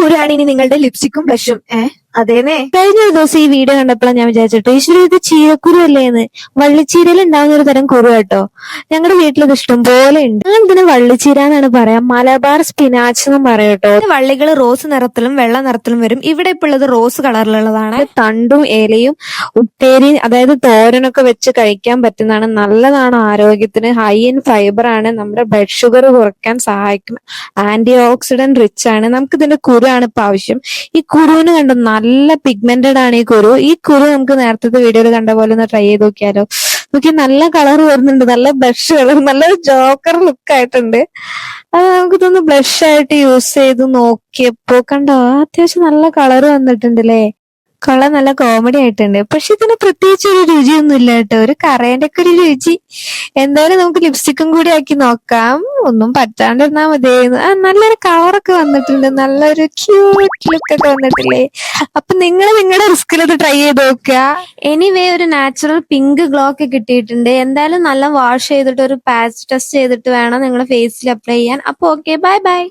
കുരുവാണ് ഇനി നിങ്ങളുടെ ലിപ്സ്റ്റിക്കും ബ്ലഷും. അതേനെ. കഴിഞ്ഞ ഒരു ദിവസം ഈ വീഡിയോ കണ്ടപ്പോഴാണ് ഞാൻ വിചാരിച്ചിട്ടോ ഈശ്വര ഇത് ചീരക്കുരു അല്ലേന്ന്. വള്ളിച്ചീരയിൽ ഉണ്ടാകുന്ന ഒരു തരം കുരു കേട്ടോ. ഞങ്ങളുടെ വീട്ടിലത് ഇഷ്ടം പോലെ ഉണ്ട്. ഞാൻ ഇതിന് വള്ളിച്ചീര എന്നാണ് പറയാം, മലബാർ സ്പിനാച്ച് എന്നും പറയാം കേട്ടോ. വള്ളികൾ റോസ് നിറത്തിലും വെള്ള നിറത്തിലും വരും. ഇവിടെ ഇപ്പോൾ ഉള്ളത് റോസ് കളറിലുള്ളതാണ്. തണ്ടും ഇലയും ഉപ്പേരി അതായത് തോരനൊക്കെ വെച്ച് കഴിക്കാൻ പറ്റുന്നതാണ്, നല്ലതാണ് ആരോഗ്യത്തിന്, ഹൈ ഇൻ ഫൈബർ ആണ്, നമ്മുടെ ബ്ലഡ് ഷുഗർ കുറയ്ക്കാൻ സഹായിക്കും, ആന്റി ഓക്സിഡന്റ് റിച്ച് ആണ്. നമുക്ക് ഇതിന്റെ കുരുവാണ് ഇപ്പൊ ആവശ്യം. ഈ കുരുവിന് കണ്ടോ നല്ല പിഗ്മെന്റഡ് ആണ് ഈ കുരു നമുക്ക് നേരത്തെ വീഡിയോയിൽ കണ്ട പോലെ ഒന്ന് ട്രൈ ചെയ്ത് നോക്കിയാലോ. നോക്കി നല്ല കളർ വരുന്നുണ്ട്, നല്ല ബ്ലഷ് കളർ, നല്ല ജോക്കർ ലുക്ക് ആയിട്ടുണ്ട്. അത് നമുക്ക് ഇതൊന്ന് ബ്ലഷ് ആയിട്ട് യൂസ് ചെയ്ത് നോക്കിയപ്പോ കണ്ടോ അത്യാവശ്യം നല്ല കളർ വന്നിട്ടുണ്ട് അല്ലേ. കൊള്ളാൻ, നല്ല കോമഡി ആയിട്ടുണ്ട്. പക്ഷെ ഇതിന് പ്രത്യേകിച്ച് ഒരു രുചിയൊന്നും ഇല്ല കേട്ടോ, ഒരു കറേന്റെ ഒക്കെ ഒരു രുചി. എന്തായാലും നമുക്ക് ലിപ്സ്റ്റിക്കും കൂടി ആക്കി നോക്കാം, ഒന്നും പറ്റാണ്ടിരുന്നാ മതിയായിരുന്നു. നല്ലൊരു കളറൊക്കെ വന്നിട്ടുണ്ട്, നല്ലൊരു ക്യൂട്ട് ലുക്ക് ഒക്കെ വന്നിട്ടില്ലേ. അപ്പൊ നിങ്ങൾ നിങ്ങളുടെ റിസ്കിൽ അത് ട്രൈ ചെയ്ത് നോക്കുക. എനിവേ ഒരു നാച്ചുറൽ പിങ്ക് ഗ്ലോ ഒക്കെ കിട്ടിയിട്ടുണ്ട്. എന്തായാലും നല്ല വാഷ് ചെയ്തിട്ട് ഒരു പാച്ച് ടെസ്റ്റ് ചെയ്തിട്ട് വേണം നിങ്ങൾ ഫേസിൽ അപ്ലൈ ചെയ്യാൻ. അപ്പൊ ഓക്കെ, ബൈ ബൈ.